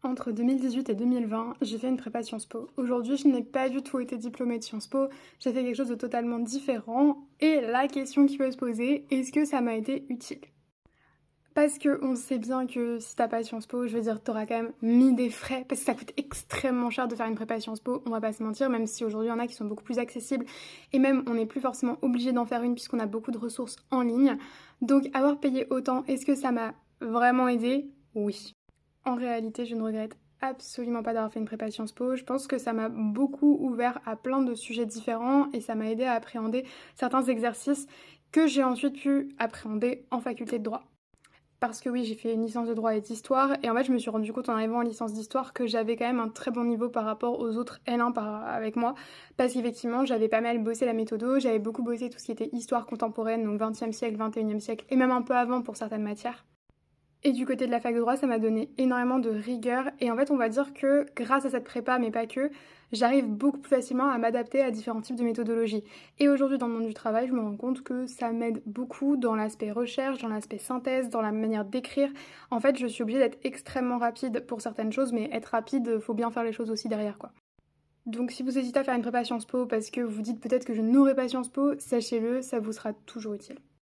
Entre 2018 et 2020, j'ai fait une prépa Sciences Po. Aujourd'hui, je n'ai pas du tout été diplômée de Sciences Po, j'ai fait quelque chose de totalement différent. Et la question qui peut se poser, est-ce que ça m'a été utile? Parce que on sait bien que si t'as pas Sciences Po, je veux dire, t'auras quand même mis des frais, parce que ça coûte extrêmement cher de faire une prépa Sciences Po, on va pas se mentir, même si aujourd'hui il y en a qui sont beaucoup plus accessibles, et même on n'est plus forcément obligé d'en faire une puisqu'on a beaucoup de ressources en ligne. Donc avoir payé autant, est-ce que ça m'a vraiment aidé? Oui. En réalité, je ne regrette absolument pas d'avoir fait une prépa Sciences Po. Je pense que ça m'a beaucoup ouvert à plein de sujets différents et ça m'a aidé à appréhender certains exercices que j'ai ensuite pu appréhender en faculté de droit. Parce que oui, j'ai fait une licence de droit et d'histoire et en fait, je me suis rendu compte en arrivant en licence d'histoire que j'avais quand même un très bon niveau par rapport aux autres L1 avec moi. Parce qu'effectivement, j'avais pas mal bossé la méthodo, j'avais beaucoup bossé tout ce qui était histoire contemporaine, donc 20e siècle, 21e siècle et même un peu avant pour certaines matières. Et du côté de la fac de droit, ça m'a donné énormément de rigueur. Et en fait, on va dire que grâce à cette prépa, mais pas que, j'arrive beaucoup plus facilement à m'adapter à différents types de méthodologies. Et aujourd'hui, dans le monde du travail, je me rends compte que ça m'aide beaucoup dans l'aspect recherche, dans l'aspect synthèse, dans la manière d'écrire. En fait, je suis obligée d'être extrêmement rapide pour certaines choses, mais être rapide, faut bien faire les choses aussi derrière, quoi. Donc si vous hésitez à faire une prépa Sciences Po parce que vous dites peut-être que je n'aurai pas Sciences Po, sachez-le, ça vous sera toujours utile.